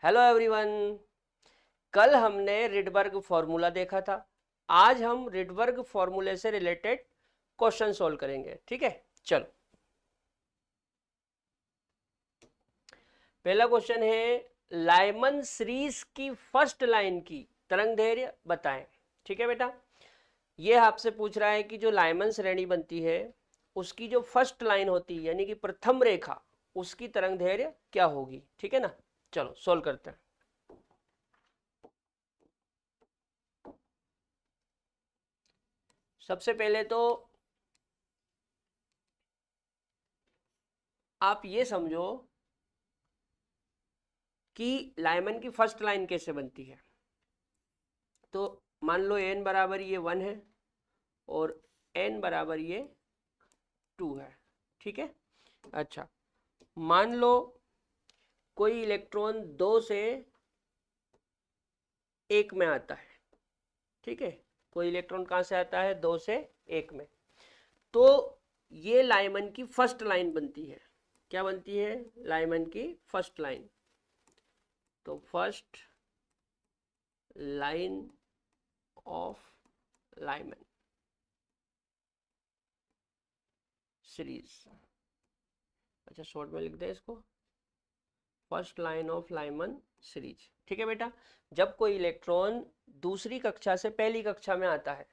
Hello everyone. कल हमने Rydberg formula देखा था। आज हम रिडबर्ग फॉर्मूले से रिलेटेड क्वेश्चन सॉल्व करेंगे। ठीक है, चलो। पहला क्वेश्चन है, लाइमन सीरीज की फर्स्ट लाइन की तरंगदैर्घ्य बताएं। ठीक है बेटा, ये आपसे पूछ रहा है कि जो लाइमन श्रेणी बनती है उसकी जो फर्स्ट लाइन होती है यानी कि प्रथम रेखा, उसकी तरंगदैर्घ्य क्या होगी। ठीक है ना, चलो सॉल्व करते हैं। सबसे पहले तो आप ये समझो कि लाइमन की फर्स्ट लाइन कैसे बनती है। तो मान लो n बराबर ये 1 है और n बराबर ये 2 है। ठीक है, अच्छा, मान लो कोई इलेक्ट्रॉन 2 से 1 में आता है। ठीक है, कोई इलेक्ट्रॉन कहाँ से आता है, 2 से 1 में। तो ये लाइमन की फर्स्ट लाइन बनती है। क्या बनती है, लाइमन की फर्स्ट लाइन। तो first line of Lyman series. अच्छा, शॉर्ट में लिख दे इसको, first line of Lyman series. ठीक है बेटा, जब कोई इलेक्ट्रॉन दूसरी कक्षा से पहली कक्षा में आता है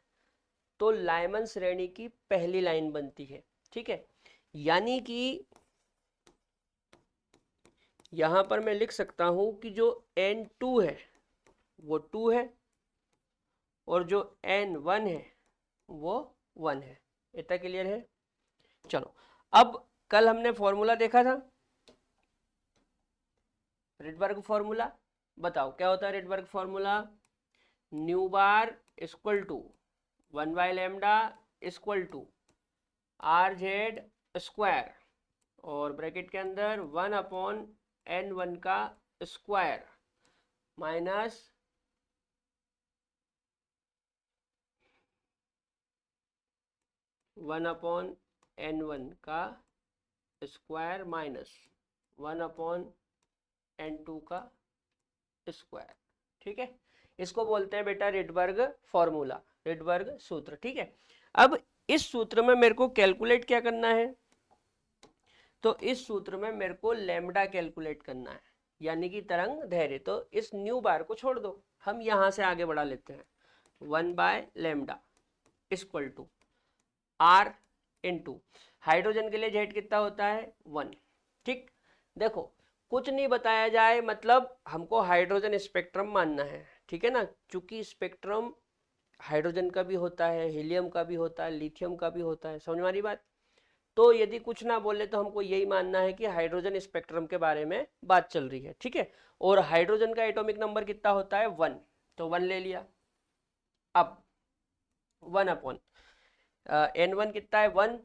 तो लाइमन श्रेणी की पहली लाइन बनती है। ठीक है, यानी कि यहां पर मैं लिख सकता हूं कि जो N2 है वो 2 है और जो N1 है वो 1 है। इतना क्लियर है। चलो, अब कल हमने फॉर्मूला देखा था, रिडबर्ग फॉर्मूला। बताओ क्या होता है Rydberg formula. Nu bar equal to 1/λ equal to RZ square और ब्रैकेट के अंदर 1/N1 का स्क्वायर माइनस 1/N1 का स्क्वायर माइनस 1/N2 का स्क्वायर। ठीक है, इसको बोलते हैं बेटा रिडबर्ग फॉर्मूला, रिडबर्ग सूत्र। ठीक है, अब इस सूत्र में मेरे को कैलकुलेट क्या करना है, तो इस सूत्र में मेरे को लैम्डा कैलकुलेट करना है यानी कि तरंग दैर्घ्य। तो इस न्यू बार को छोड़ दो, हम यहां से आगे बढ़ा लेते हैं। 1/λ equal to R into hydrogen के लिए जेड कितना होता है 1। ठीक, देखो कुछ नहीं बताया जाए मतलब हमको हाइड्रोजन स्पेक्ट्रम मानना है। ठीक है ना, चूंकि स्पेक्ट्रम हाइड्रोजन का भी होता है, हीलियम का भी होता है, लिथियम का भी होता है। समझ में आ रही बात। तो यदि कुछ ना बोले तो हमको यही मानना है कि हाइड्रोजन स्पेक्ट्रम के बारे में बात चल रही है। ठीक है, और हाइड्रोजन का एटॉमिक नंबर कितना होता है 1, तो 1 ले लिया। अब 1 N1 कितना है 1,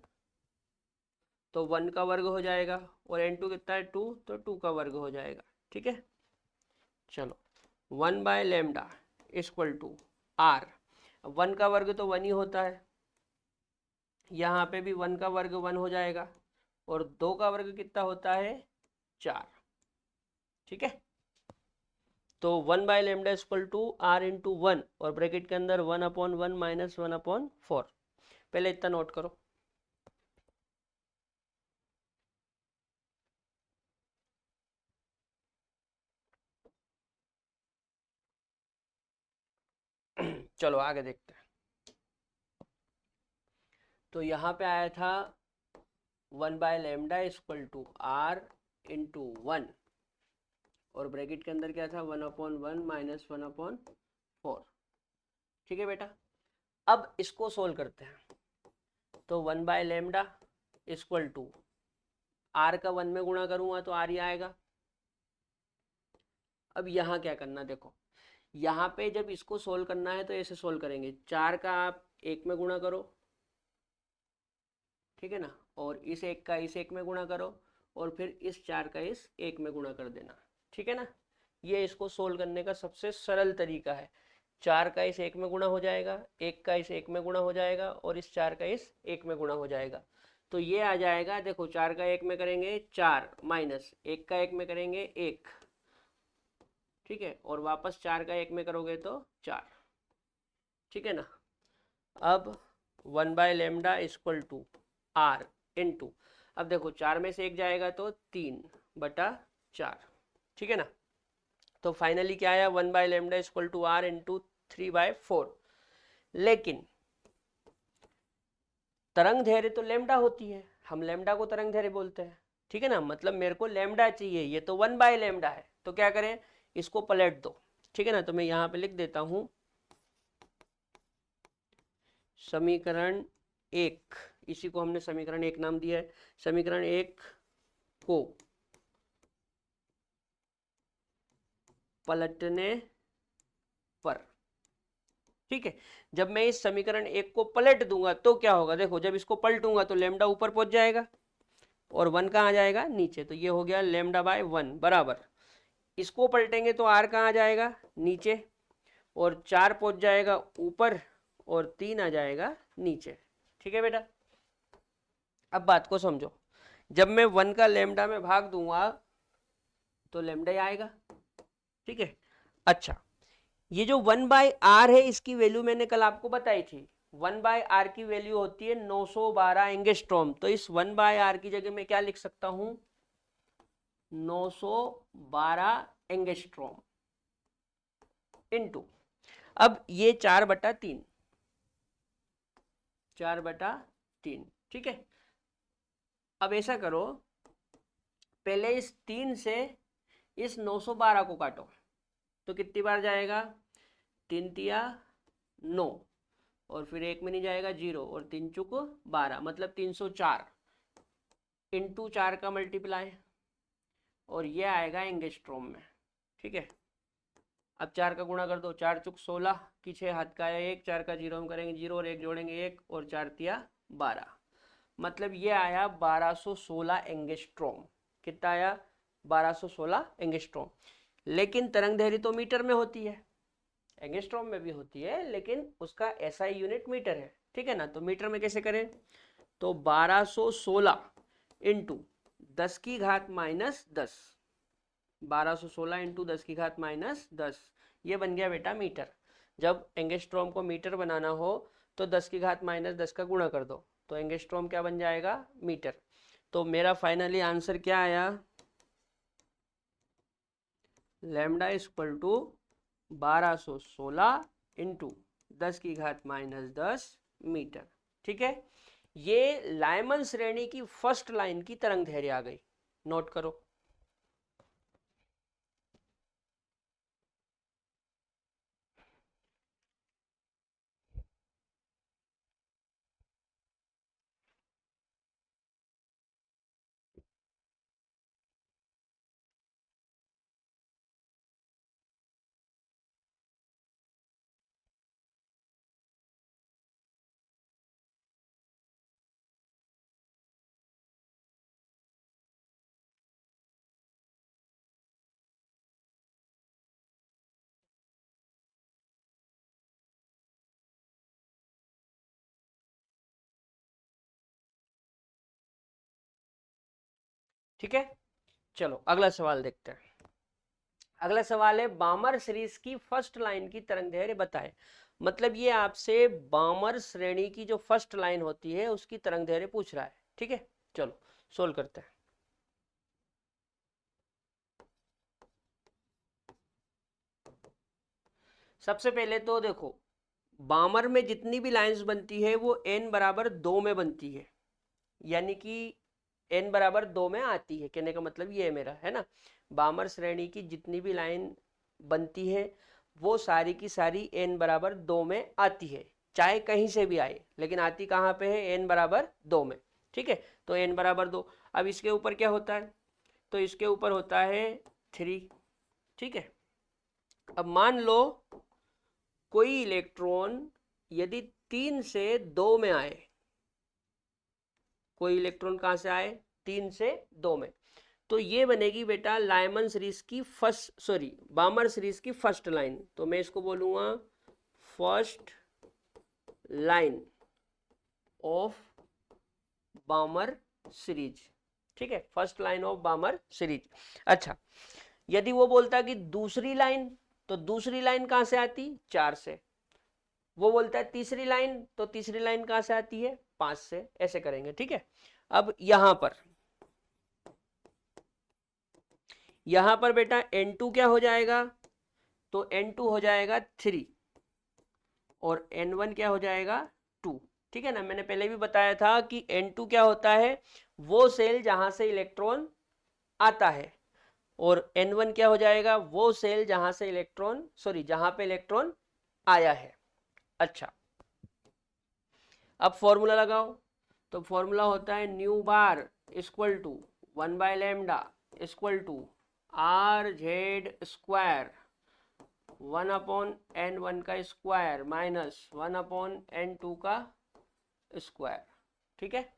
तो 1 का वर्ग हो जाएगा और N2 कितना है 2, तो 2 का वर्ग हो जाएगा। ठीक है, चलो 1/λ इक्वल टू आर। 1 का वर्ग तो 1 ही होता है, यहाँ पे भी 1 का वर्ग 1 हो जाएगा और 2 का वर्ग कितना होता है 4। ठीक है, तो 1/λ इक्वल टू आर इंटू 1 और ब्रैकेट के अंदर 1/1 माइनस 1/4। पहले इतना नोट करो। चलो आगे देखते हैं। तो यहाँ पे आया था 1/λ इक्वल टू आर इंटू 1 और ब्रैकेट के अंदर क्या था 1/1 माइनस 1/4। ठीक है बेटा, अब इसको सोल्व करते हैं। तो 1/λ इक्वल टू आर का 1 में गुणा करूंगा तो आर ही आएगा। अब यहाँ क्या करना, देखो यहाँ पे जब इसको सोल्व करना है तो ऐसे सोल्व करेंगे, 4 का आप 1 में गुणा करो। ठीक है ना, और इस 1 का इस 1 में गुणा करो और फिर इस 4 का इस 1 में गुणा कर देना। ठीक है ना, ये इसको सोल्व करने का सबसे सरल तरीका है। 4 का इस 1 में गुणा हो जाएगा, 1 का इस 1 में गुणा हो जाएगा और इस 4 का इस 1 में गुणा हो जाएगा। तो ये आ जाएगा, देखो 4 का 1 में करेंगे 4 माइनस 1 का 1 में करेंगे 1 ठीक है, और वापस 4 का 1 में करोगे तो 4, ठीक है ना। अब 1/λ इक्वल टू r इंटू, अब देखो 4 में से 1 जाएगा तो 3/4, ठीक है ना। तो फाइनली क्या आया, 1/λ इक्वल टू r इंटू 3/4। लेकिन तरंग दैर्घ्य तो लैम्डा होती है, हम लैम्डा को तरंग दैर्घ्य बोलते हैं, ठीक है ना। मतलब मेरे को लैम्डा चाहिए, ये तो 1/λ है, तो क्या करें, इसको पलट दो, ठीक है ना। तो मैं यहाँ पे लिख देता हूँ समीकरण 1, इसी को हमने समीकरण 1 नाम दिया है। समीकरण 1 को पलटने पर, ठीक है, जब मैं इस समीकरण 1 को पलट दूंगा तो क्या होगा, देखो जब इसको पलटूंगा तो लैम्डा ऊपर पहुंच जाएगा और 1 कहाँ जाएगा, नीचे। तो ये हो गया λ/1 बराबर, इसको पलटेंगे तो r कहाँ जाएगा, नीचे, और 4 पहुंच जाएगा ऊपर और 3 आ जाएगा नीचे, ठीक है बेटा। अब बात को समझो, जब मैं 1 का लैम्डा में भाग दूंगा तो लैम्डा ही आएगा, ठीक है। अच्छा, ये जो 1/r है इसकी वैल्यू मैंने कल आपको बताई थी, 1/r की वैल्यू होती है 912 एंगस्ट्रॉम। तो इस 1/r की जगह मैं क्या लिख सकता हूं, 912 एंगस्ट्रॉम इनटू, अब ये 4/3, 4/3, ठीक है। अब ऐसा करो, पहले इस 3 से इस 912 को काटो तो कितनी बार जाएगा, 3 तिया 9, और फिर 1 में नहीं जाएगा 0, और 3 चुक 12, मतलब 304 इंटू 4 का मल्टीप्लाई, और ये आएगा एंगस्ट्रॉम में, ठीक है। अब 4 का गुणा कर दो, 4 चुक 16 की 6 हाथ का आया 1, 4 का 0 हम करेंगे 0 और 1 जोड़ेंगे 1, और 4 तिया 12, मतलब ये आया 1216 एंगस्ट्रॉम। कितना आया, 1216 एंगस्ट्रॉम। लेकिन तरंग दैर्घ्य तो मीटर में होती है, एंगस्ट्रॉम में भी होती है, लेकिन उसका एसआई यूनिट मीटर है, ठीक है ना। तो मीटर में कैसे करें, तो 1216 इंटू 10 की घात -10, 1216 इंटू 10 की घात -10, ये बन गया बेटा मीटर। जब एंगस्ट्रॉम को मीटर बनाना हो तो 10 की घात -10 का गुणा कर दो, तो एंगस्ट्रॉम क्या बन जाएगा, मीटर। तो मेरा फाइनली आंसर क्या आया, लैम्डा इक्वल टू 1216 इंटू 10 की घात -10 मीटर, ठीक है। ये लाइमन श्रेणी की फर्स्ट लाइन की तरंग दैर्घ्य आ गई, नोट करो। ठीक है, चलो अगला सवाल देखते हैं। अगला सवाल है, बामर सीरीज की फर्स्ट लाइन की तरंग दैर्घ्य बताएं। मतलब ये आपसे बामर श्रेणी की जो फर्स्ट लाइन होती है उसकी तरंग दैर्घ्य पूछ रहा है, ठीक है। चलो सोल्व करते हैं। सबसे पहले तो देखो, बामर में जितनी भी लाइंस बनती है वो n बराबर 2 में बनती है, यानी कि n बराबर 2 में आती है, कहने का मतलब ये है मेरा, है ना। बामर श्रेणी की जितनी भी लाइन बनती है वो सारी की सारी n बराबर 2 में आती है, चाहे कहीं से भी आए, लेकिन आती कहाँ पे है, n बराबर 2 में, ठीक है। तो n बराबर 2, अब इसके ऊपर क्या होता है, तो इसके ऊपर होता है 3, ठीक है। अब मान लो कोई इलेक्ट्रॉन यदि 3 से 2 में आए, कोई इलेक्ट्रॉन कहां से आए, 3 से 2 में, तो ये बनेगी बेटा लाइमन सीरीज की फर्स्ट, सॉरी बामर सीरीज की फर्स्ट लाइन। तो मैं इसको बोलूंगा फर्स्ट लाइन ऑफ बामर सीरीज, ठीक है, फर्स्ट लाइन ऑफ बामर सीरीज। अच्छा, यदि वो बोलता कि दूसरी लाइन, तो दूसरी लाइन कहां से आती, 4 से। वो बोलता है तीसरी लाइन, तो तीसरी लाइन कहां से आती है, 5 से। ऐसे करेंगे, ठीक है। अब यहां पर बेटा n2 क्या हो जाएगा, तो n2 हो जाएगा 3 और n1 क्या हो जाएगा 2। ठीक है ना, मैंने पहले भी बताया था कि n2 क्या होता है, वो सेल जहां से इलेक्ट्रॉन आता है, और n1 क्या हो जाएगा, वो सेल जहां से इलेक्ट्रॉन, सॉरी, जहां पे इलेक्ट्रॉन आया है। अच्छा, अब फॉर्मूला लगाओ। तो फॉर्मूला होता है nu bar equal to 1/λ equal to RZ² 1/n1 का स्क्वायर माइनस 1/n2 का स्क्वायर। ठीक है।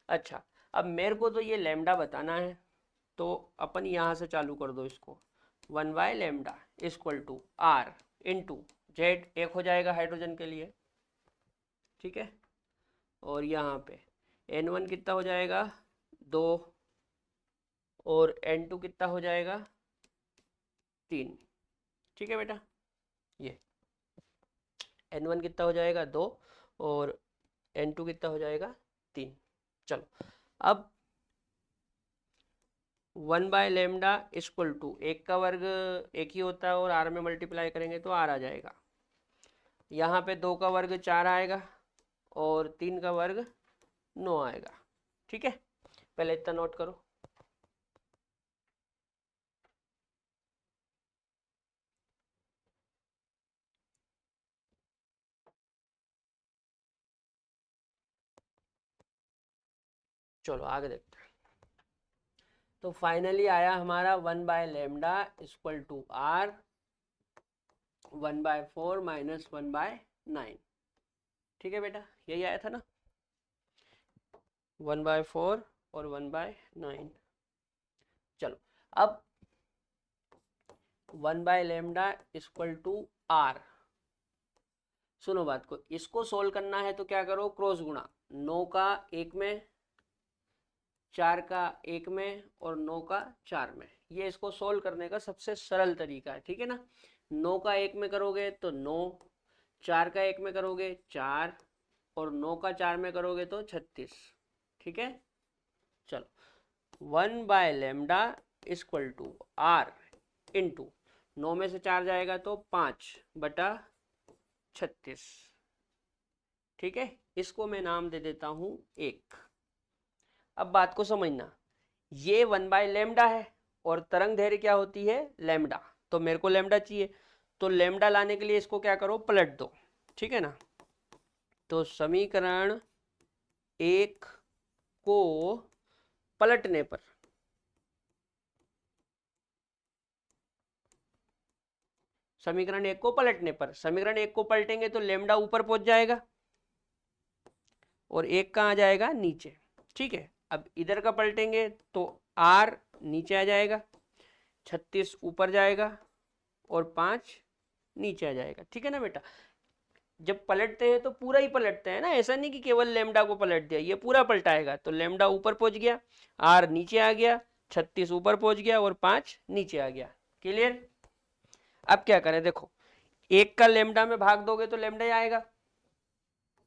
अच्छा, अब मेरे को तो ये लैम्डा बताना है, तो अपन यहां से चालू कर दो इसको। 1/λ equal to R into Z, एक हो जाएगा हाइड्रोजन के लिए। ठीक है, और यहाँ पे n1 कितना हो जाएगा 2 और n2 कितना हो जाएगा 3। ठीक है बेटा, ये n1 कितना हो जाएगा 2 और n2 कितना हो जाएगा 3। चलो, अब 1/λ इक्वल टू, एक का वर्ग एक ही होता है और r में मल्टीप्लाई करेंगे तो r आ जाएगा। यहाँ पे 2 का वर्ग 4 आएगा और 3 का वर्ग 9 आएगा। ठीक है, पहले इतना नोट करो। चलो आगे देखते हैं। तो फाइनली आया हमारा 1/λ इक्वल टू R 1/4 माइनस 1/9। ठीक है बेटा, यही आया था ना, 1/4 और 1/9। चलो, अब 1/λ इक्वल टू R, सुनो बात को, इसको सोल्व करना है तो क्या करो, क्रॉस गुणा। 9 का 1 में, 4 का 1 में और 9 का 4 में, ये इसको सोल्व करने का सबसे सरल तरीका है। ठीक है ना, 9 का 1 में करोगे तो 9, 4 का 1 में करोगे 4 और 9 का 4 में करोगे तो 36। ठीक है, चलो 1/λ इक्वल टू R इंटू 9 में से 4 जाएगा तो 5/36। ठीक है, इसको मैं नाम दे देता हूं 1। अब बात को समझना, ये 1/λ है और तरंग दैर्घ्य क्या होती है, लैम्डा। तो मेरे को लैम्डा चाहिए, तो लैम्डा लाने के लिए इसको क्या करो, पलट दो। ठीक है ना, तो समीकरण 1 को पलटने पर, समीकरण 1 को पलटने पर, समीकरण 1 को पलटेंगे तो लैम्डा ऊपर पहुंच जाएगा और 1 कहाँ जाएगा, नीचे। ठीक है, अब इधर का पलटेंगे तो R नीचे आ जाएगा, 36 ऊपर जाएगा और 5 नीचे आ जाएगा। ठीक है ना बेटा, जब पलटते हैं तो पूरा ही पलटते हैं ना, ऐसा नहीं कि केवल लैम्डा को पलट दिया, ये पूरा पलटाएगा। तो लैम्डा ऊपर पहुंच गया, R नीचे आ गया, 36 ऊपर पहुंच गया और 5 नीचे आ गया। क्लियर। अब क्या करें, देखो, 1 का लैम्डा में भाग दोगे तो लैम्डा ही आएगा,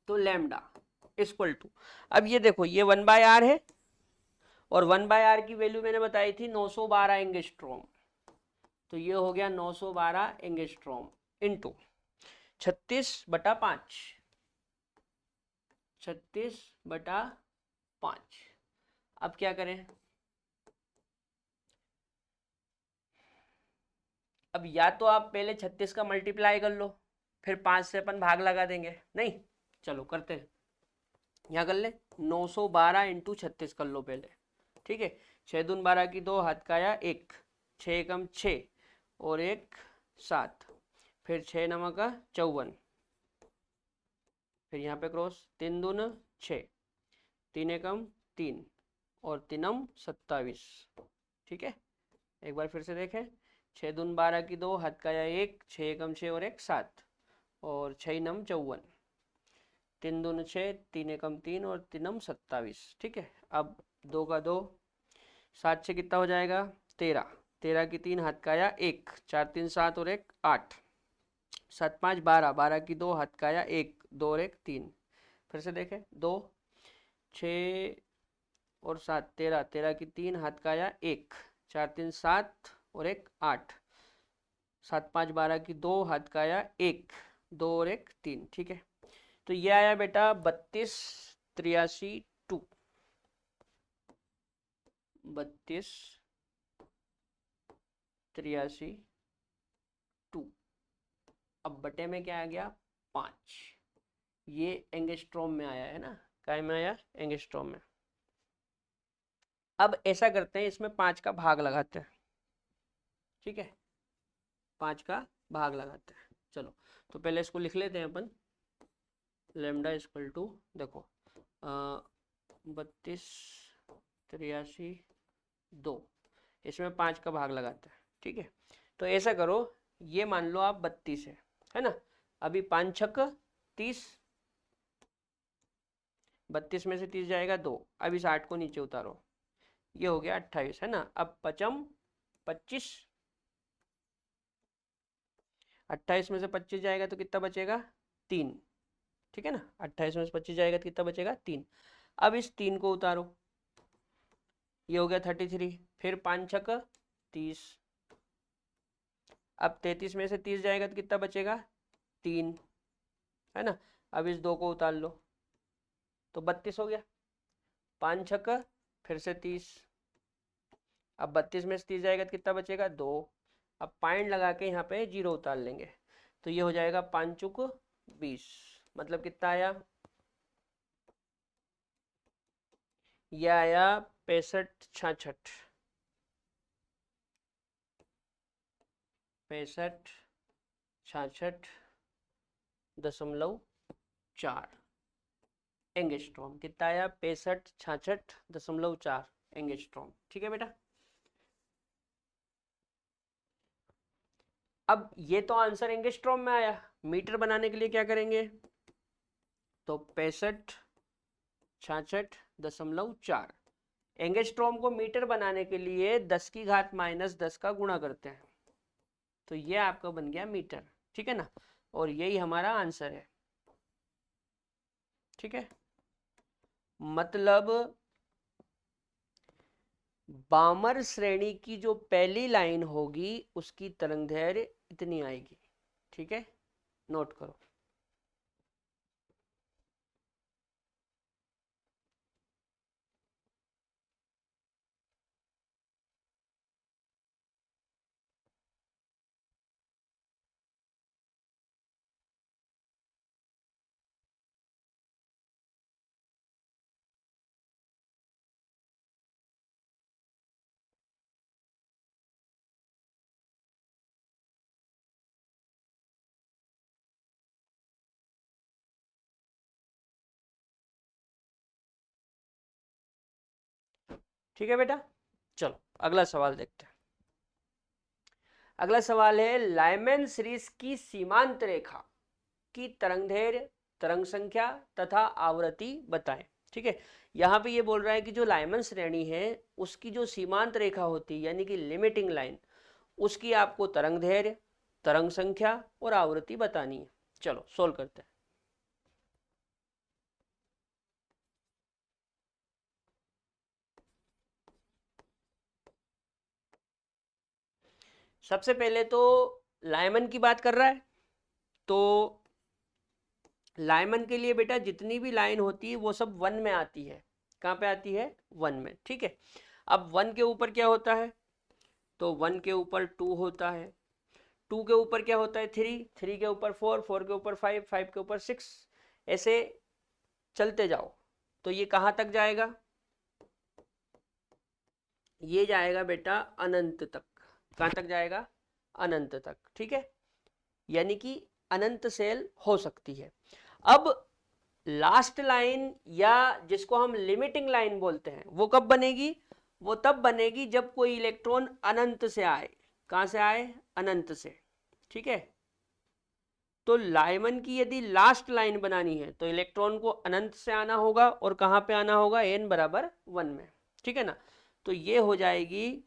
तो लैम्डा इक्वल टू, अब ये देखो, ये 1/r है और 1/r की वैल्यू मैंने बताई थी 912 एंगस्ट्रॉम, तो ये हो गया 912 एंगस्ट्रॉम इंटू 36/5, 36/5। अब क्या करें, अब या तो आप पहले 36 का मल्टीप्लाई कर लो, फिर 5 से अपन भाग लगा देंगे, नहीं, चलो करते हैं, यहाँ कर ले, 912 इंटू 36 कर लो पहले। ठीक है, 6 दून 12 की 2, हाथ का आया 1, 6 एकम 6 और 1 7, फिर 6 नमक का 54, फिर यहाँ पे क्रॉस, 3 दून 6, 3 एकम 3 और 3 27। ठीक है, एक बार फिर से देखें, 6 दून 12 की 2, हाथ का आया 1, 6 एकम 6 और 1 7 और 6 नम 54, 3 दून 6, 3 एकम 3 और 3 27। ठीक है, अब 2 का 2, 7 से कितना हो जाएगा 13, 13 की 3 हाथ का आया 1, 4 3 7 और 1 8, 7 5 12, 12 की 2 हाथ का आया 1, 2 और 1 3। फिर से देखें 2 6 और 7 13, 13 की 3 हाथ का आया 1, 4 3 7 और 1 8, 7 5 12 की 2 हाथ का आया 1, 2 और 1 3। ठीक है, तो ये आया बेटा 32 83 2, 32 83 2। अब बटे में क्या आ गया 5, ये एंगस्ट्रॉम में आया है ना, काय में आया एंगस्ट्रॉम में। अब ऐसा करते हैं, इसमें 5 का भाग लगाते हैं। ठीक है, 5 का भाग लगाते हैं। चलो तो पहले इसको लिख लेते हैं अपन, लेमडा इक्वल टू देखो 32 83 2, इसमें 5 का भाग लगाते हैं। ठीक है, तो ऐसा करो, ये मान लो आप 32 है ना, अभी 5 छक 30, 32 में से 30 जाएगा 2, अब इस 8 को नीचे उतारो, ये हो गया 28 है ना। अब 5 25, 28 में से 25 जाएगा तो कितना बचेगा 3। ठीक है ना, 28 में से 25 जाएगा तो कितना बचेगा 3। अब इस 3 को उतारो, ये हो गया 33, फिर 5 छक 30, अब 33 में से 30 जाएगा तो कितना बचेगा 3 है ना। अब इस 2 को उतार लो तो 32 हो गया, 5 छक फिर से 30, अब 32 में से 30 जाएगा तो कितना बचेगा 2। अब पॉइंट लगा के यहाँ पे 0 उतार लेंगे, तो ये हो जाएगा 5 चुक 20, मतलब कितना आया, ये आया 65 66, 65 66.4 एंगस्ट्रॉम। कितना आया 65 66.4 एंगस्ट्रॉम। ठीक है बेटा, अब ये तो आंसर एंगस्ट्रॉम में आया। मीटर बनाने के लिए क्या करेंगे, तो 65 66.4 एंगस्ट्रॉम को मीटर बनाने के लिए 10 की घात -10 का गुणा करते हैं, तो ये आपका बन गया मीटर। ठीक है ना, और यही हमारा आंसर है। ठीक है, मतलब बामर श्रेणी की जो पहली लाइन होगी उसकी तरंगदैर्घ्य इतनी आएगी। ठीक है, नोट करो। ठीक है बेटा, चलो अगला सवाल देखते हैं। अगला सवाल है, लाइमैन सीरीज की सीमांत रेखा की तरंगदैर्घ्य, तरंग संख्या तथा आवृत्ति बताएं। ठीक है, यहाँ पे ये बोल रहा है कि जो लाइमैन श्रेणी है उसकी जो सीमांत रेखा होती है यानी कि लिमिटिंग लाइन, उसकी आपको तरंगदैर्घ्य, तरंग संख्या और आवृत्ति बतानी है। चलो सोल्व करते हैं। सबसे पहले तो लाइमैन की बात कर रहा है, तो लाइमैन के लिए बेटा जितनी भी लाइन होती है वो सब 1 में आती है। कहाँ पे आती है 1 में। ठीक है, अब 1 के ऊपर क्या होता है, तो 1 के ऊपर 2 होता है, 2 के ऊपर क्या होता है 3, 3 के ऊपर 4, 4 के ऊपर 5, 5 के ऊपर 6, ऐसे चलते जाओ। तो ये कहाँ तक जाएगा, ये जाएगा बेटा अनंत तक। कहाँ तक जाएगा, अनंत तक। ठीक है, यानी कि अनंत सेल हो सकती है। अब लास्ट लाइन या जिसको हम लिमिटिंग लाइन बोलते हैं वो कब बनेगी, वो तब बनेगी जब कोई इलेक्ट्रॉन अनंत से आए। कहां से आए, अनंत से। ठीक है, तो लाइमन की यदि लास्ट लाइन बनानी है तो इलेक्ट्रॉन को अनंत से आना होगा, और कहां पे आना होगा, n बराबर 1 में। ठीक है ना, तो ये हो जाएगी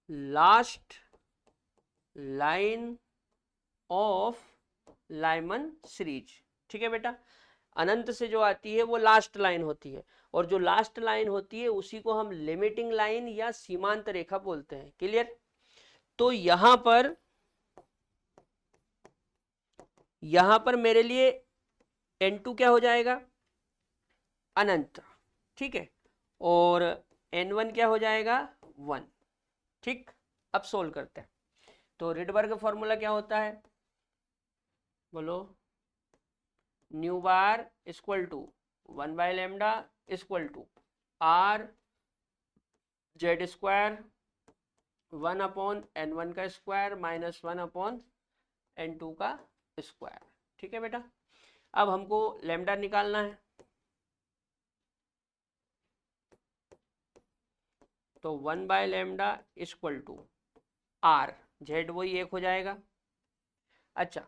last line of Lyman series. ठीक है बेटा, अनंत से जो आती है वो लास्ट लाइन होती है, और जो लास्ट लाइन होती है उसी को हम लिमिटिंग लाइन या सीमांत रेखा बोलते हैं। क्लियर? तो यहां पर मेरे लिए n2 क्या हो जाएगा? अनंत। ठीक है, और n1 क्या हो जाएगा? 1। ठीक, अब सोल्व करते हैं। तो रिडबर्ग फॉर्मूला क्या होता है? बोलो। Nu bar equal to 1/λ equal to R Z square 1/n1 का स्क्वायर माइनस 1/n2 का स्क्वायर। ठीक है बेटा, अब हमको लैम्डा निकालना है। तो 1/λ इक्वल टू आर, जेड वही एक हो जाएगा। अच्छा,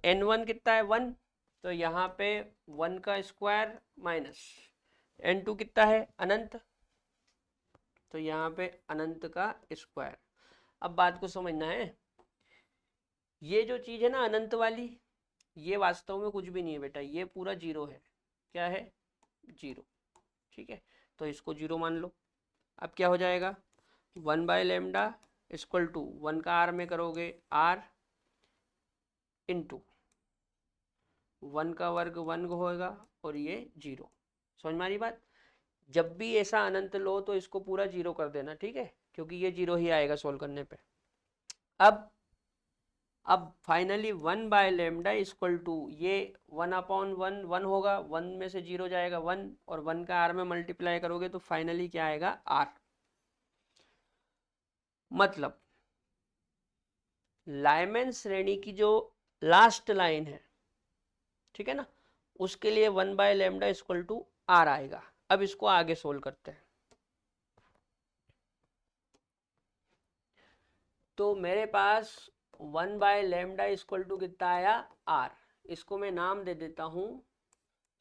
n1 कितना है? 1, तो यहाँ पे 1 का स्क्वायर माइनस n2 कितना है? अनंत, तो यहाँ पे अनंत का स्क्वायर। अब बात को समझना है, ये जो चीज है ना अनंत वाली, ये वास्तव में कुछ भी नहीं है बेटा, ये पूरा जीरो है। क्या है? जीरो। ठीक है, तो इसको जीरो मान लो। अब क्या हो जाएगा? 1/λ इक्वल टू 1 का आर में करोगे आर इंटू 1 का वर्ग 1 होगा, और ये जीरो। समझ में आ रही बात? जब भी ऐसा अनंत लो तो इसको पूरा जीरो कर देना, ठीक है, क्योंकि ये जीरो ही आएगा सोल्व करने पे। अब फाइनली 1/λ इक्वल टू ये 1/1 1 होगा, 1 में से जीरो जाएगा 1, और 1 का आर में मल्टीप्लाई करोगे तो फाइनली क्या आएगा? आर। मतलब लाइमन श्रेणी की जो लास्ट लाइन है, ठीक है ना, उसके लिए 1/λ इक्वल टू आर आएगा। अब इसको आगे सोल्व करते हैं। तो मेरे पास 1/λ इक्वल टू कितना आया? आर। इसको मैं नाम दे देता हूं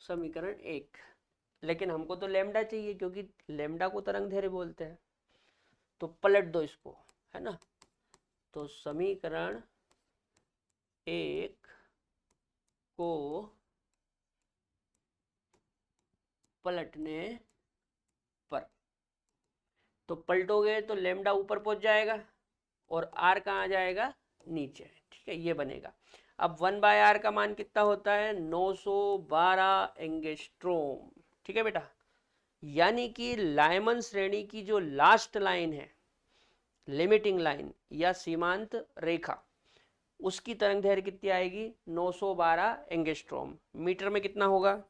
समीकरण 1। लेकिन हमको तो लैम्डा चाहिए, क्योंकि लैम्डा को तरंग दैर्घ्य बोलते हैं। तो पलट दो इसको, है ना। तो समीकरण 1 को पलटने पर, तो पलटोगे तो लैम्डा ऊपर पहुंच जाएगा और आर कहाँ आ जाएगा? नीचे। ठीक है, ये बनेगा। अब 1/r का मान कितना होता है? 912 एंगस्ट्रोम। ठीक है बेटा, यानी कि लाइमन श्रेणी की जो लास्ट लाइन है, लिमिटिंग लाइन या सीमांत रेखा, उसकी तरंग दैर्घ्य कितनी आएगी? 912 एंगस्ट्रोम। मीटर में कितना होगा?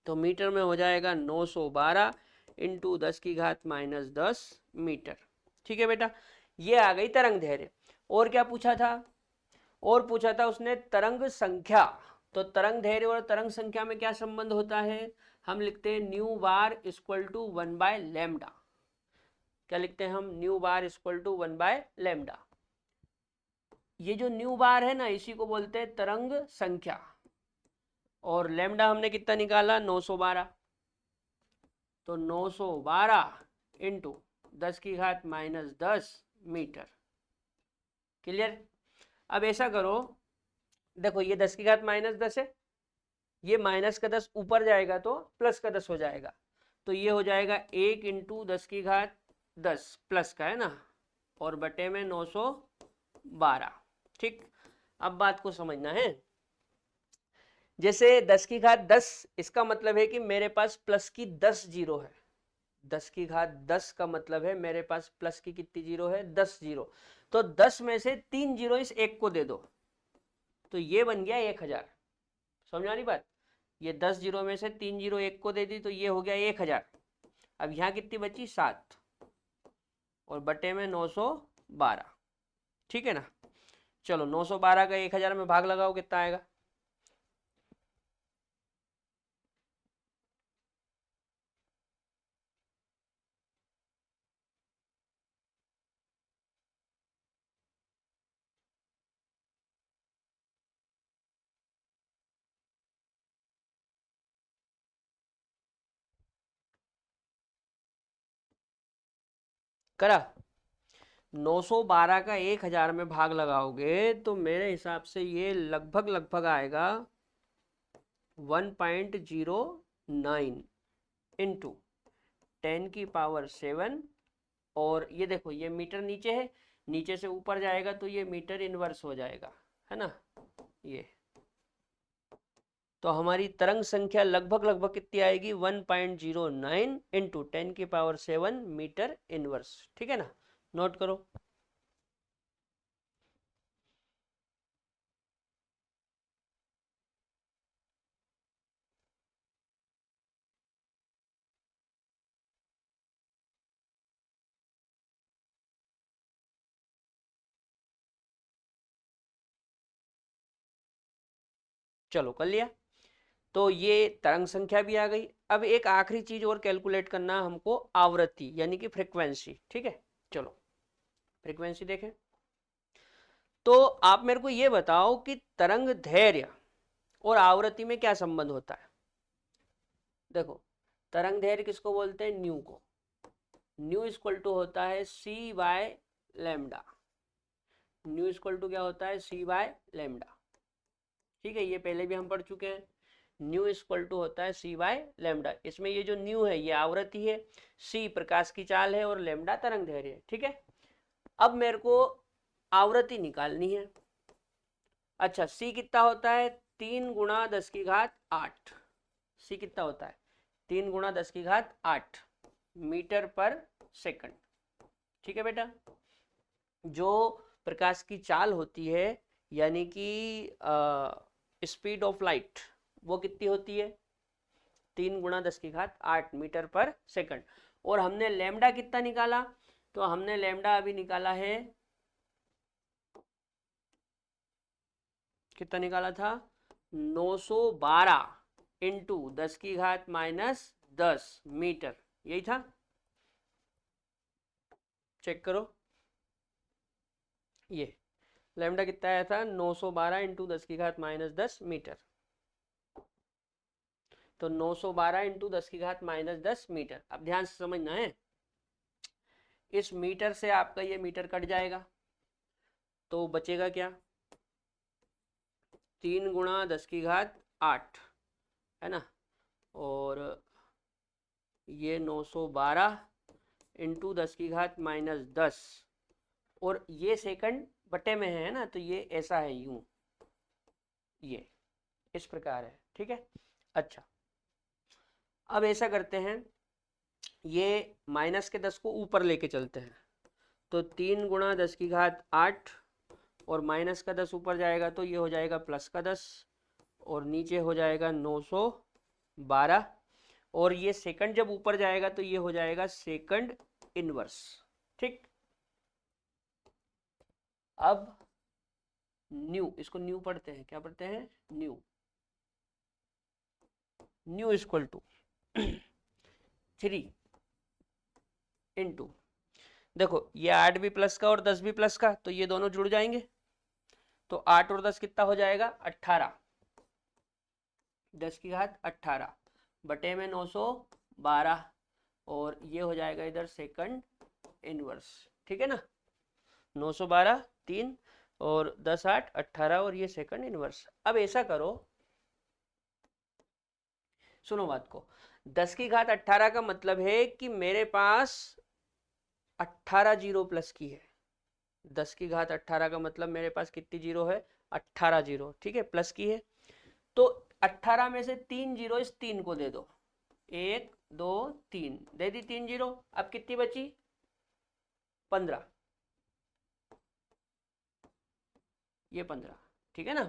तो मीटर में हो जाएगा 912 इंटू 10⁻⁻10 मीटर। ठीक है बेटा, ये आ गई तरंग दैर्घ्य। और क्या पूछा था? और पूछा था उसने तरंग संख्या। तो तरंग दैर्घ्य और तरंग संख्या में क्या संबंध होता है? हम लिखते हैं न्यू बार इक्वल टू 1/λ। क्या लिखते हैं हम? Nu bar equal to 1/λ। ये जो न्यू बार है ना, इसी को बोलते हैं तरंग संख्या। और लैम्डा हमने कितना निकाला? 912। तो 912 इंटू 10⁻⁻10 मीटर। क्लियर? अब ऐसा करो, देखो ये 10⁻⁻10 है, ये -10 ऊपर जाएगा तो +10 हो जाएगा। तो ये हो जाएगा 1 इंटू 10⁻10 प्लस का, है ना, और बटे में 912। ठीक, अब बात को समझना है। जैसे 10⁻10, इसका मतलब है कि मेरे पास प्लस की 10 जीरो है। 10⁻10 का मतलब है मेरे पास प्लस की कितनी जीरो है? 10 जीरो। तो 10 में से 3 जीरो इस एक को दे दो, तो ये बन गया 1000। समझ आ रही बात? ये 10 जीरो में से 3 जीरो एक को दे दी, तो ये हो गया 1000। अब यहाँ कितनी बची? 7, और बटे में 912। ठीक है ना। चलो 912 का 1000 में भाग लगाओ, कितना आएगा? करा? 912 का 1000 में भाग लगाओगे तो मेरे हिसाब से ये लगभग लगभग आएगा 1.09 इंटू 10⁻7। और ये देखो ये मीटर नीचे है, नीचे से ऊपर जाएगा तो ये मीटर इनवर्स हो जाएगा, है ना। ये तो हमारी तरंग संख्या लगभग लगभग कितनी आएगी, 1.09 इंटू 10⁻7 मीटर इनवर्स। ठीक है ना, नोट करो। चलो कर लिया। तो ये तरंग संख्या भी आ गई। अब एक आखिरी चीज और कैलकुलेट करना हमको, आवृत्ति यानी कि फ्रीक्वेंसी। ठीक है, चलो फ्रीक्वेंसी देखें। तो आप मेरे को ये बताओ कि तरंग दैर्घ्य और आवृत्ति में क्या संबंध होता है। देखो तरंग दैर्घ्य किसको बोलते हैं, न्यू को। न्यू इक्वल टू होता है c by lambda. Nu equal to क्या होता है, सी बाय लैम्डा। ठीक है, ये पहले भी हम पढ़ चुके हैं। न्यू इक्वल टू होता है सी बाय लैम्डा। इसमें ये जो न्यू है ये आवृत्ति है, सी प्रकाश की चाल है और लैम्डा तरंग दैर्घ्य है। ठीक है, अब मेरे को आवृत्ति निकालनी है। अच्छा, सी कितना होता है, 3 × 10⁸ सी कितना होता है, 3 × 10⁸ मीटर पर सेकंड। ठीक है बेटा, जो प्रकाश की चाल होती है यानी कि स्पीड ऑफ लाइट, वो कितनी होती है, 3 × 10⁸ मीटर पर सेकंड। और हमने लैम्डा कितना निकाला, तो हमने लैम्डा अभी निकाला है, कितना निकाला था, 912 इंटू 10⁻−10 मीटर, यही था। चेक करो, ये लैम्डा कितना आया था, 912 इंटू 10⁻−10 मीटर। तो 912 इंटू 10⁻−10 मीटर। अब ध्यान से समझना है, इस मीटर से आपका ये मीटर कट जाएगा तो बचेगा क्या, 3 × 10⁸ है ना। और ये 912 इंटू 10⁻−10, और ये सेकंड बटे में है ना, तो ये ऐसा है, यूं ये इस प्रकार है। ठीक है, अच्छा अब ऐसा करते हैं, ये -10 को ऊपर लेके चलते हैं। तो 3 × 10⁸ और -10 ऊपर जाएगा तो ये हो जाएगा +10, और नीचे हो जाएगा 912। और ये सेकंड जब ऊपर जाएगा तो ये हो जाएगा सेकंड इनवर्स। ठीक, अब न्यू, इसको न्यू पढ़ते हैं, क्या पढ़ते हैं, nu. Nu equal to 3 into, देखो ये 8 भी प्लस का और 10 भी प्लस का, तो ये दोनों जुड़ जाएंगे। तो 8 और 10 कितना हो जाएगा, 18, 10⁻18 बटे में 912, और ये हो जाएगा इधर सेकंड इनवर्स। ठीक है ना, 912 3 और 10 8 18, और ये सेकंड इनवर्स। अब ऐसा करो, सुनो बात को, 10⁻18 का मतलब है कि मेरे पास 18 जीरो प्लस की है। 10⁻18 का मतलब मेरे पास कितनी जीरो है, 18 जीरो। ठीक है, प्लस की है। तो 18 में से 3 जीरो इस 3 को दे दो, 1 2 3 दे दी 3 जीरो। अब कितनी बची, 15, ये 15। ठीक है ना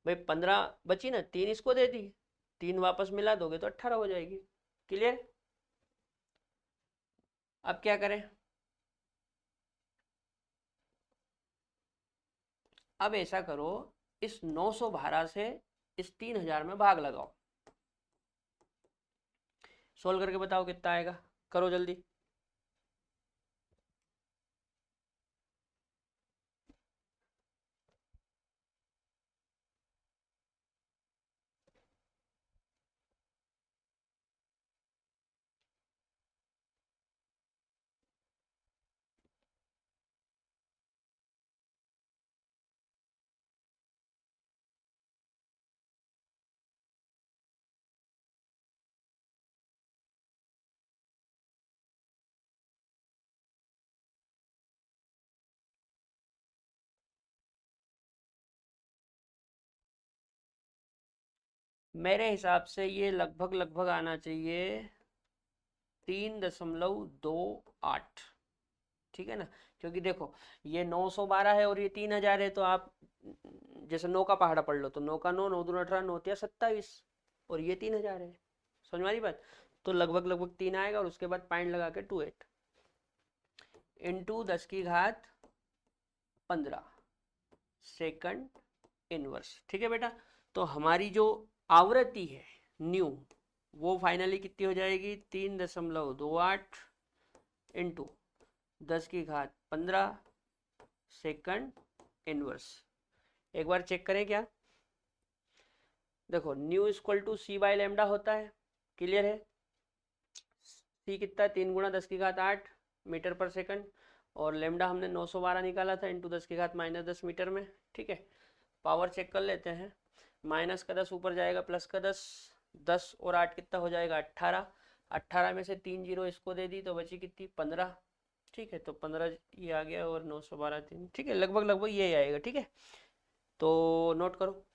भाई, 15 बची ना, 3 इसको दे दी, 3 वापस मिला दोगे तो 18 हो जाएगी। क्लियर। अब क्या करें, अब ऐसा करो, इस 912 से इस 3000 में भाग लगाओ। सोल्व करके बताओ कितना आएगा, करो जल्दी। मेरे हिसाब से ये लगभग लगभग आना चाहिए 3.28, ठीक है ना। क्योंकि देखो ये 912 है और ये 3000 है, तो आप जैसे 9 का पहाड़ा पढ़ लो, तो 9 का 9, 9 दूना 18, 9 तिया 27, और ये 3000 है। समझ में आ रही बात। तो लगभग लगभग 3 आएगा, और उसके बाद पॉइंट लगा के 28 इंटू 10⁻15 सेकंड इनवर्स, ठीक है बेटा। तो हमारी जो आवृत्ति है न्यू, वो फाइनली कितनी हो जाएगी, 3.28 इंटू 10⁻15 सेकंड इनवर्स। एक बार चेक करें क्या। देखो nu equal to c by lambda होता है, क्लियर है। सी कितना है, 3 × 10⁸ मीटर पर सेकंड, और लेमडा हमने 912 निकाला था इंटू 10⁻−10 मीटर में, ठीक है। पावर चेक कर लेते हैं, माइनस का 10 ऊपर जाएगा, प्लस का 10, 10 और 8 कितना हो जाएगा 18, 18 में से 3 जीरो इसको दे दी तो बची कितनी 15, ठीक है। तो 15 ये आ गया, और 912 3, ठीक है, लगभग लगभग ये आएगा, ठीक है। तो नोट करो।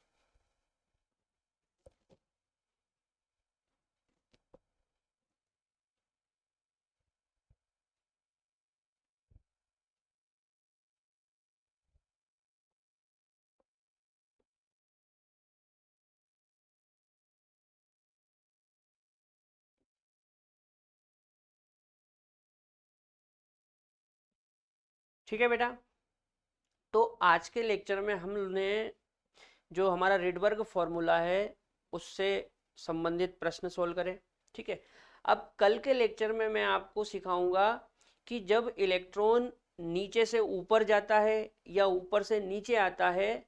ठीक है बेटा, तो आज के लेक्चर में हमने जो हमारा रिडबर्ग फॉर्मूला है उससे संबंधित प्रश्न सोल्व करें, ठीक है। अब कल के लेक्चर में मैं आपको सिखाऊंगा कि जब इलेक्ट्रॉन नीचे से ऊपर जाता है या ऊपर से नीचे आता है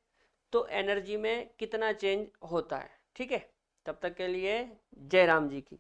तो एनर्जी में कितना चेंज होता है, ठीक है। तब तक के लिए जय राम जी की।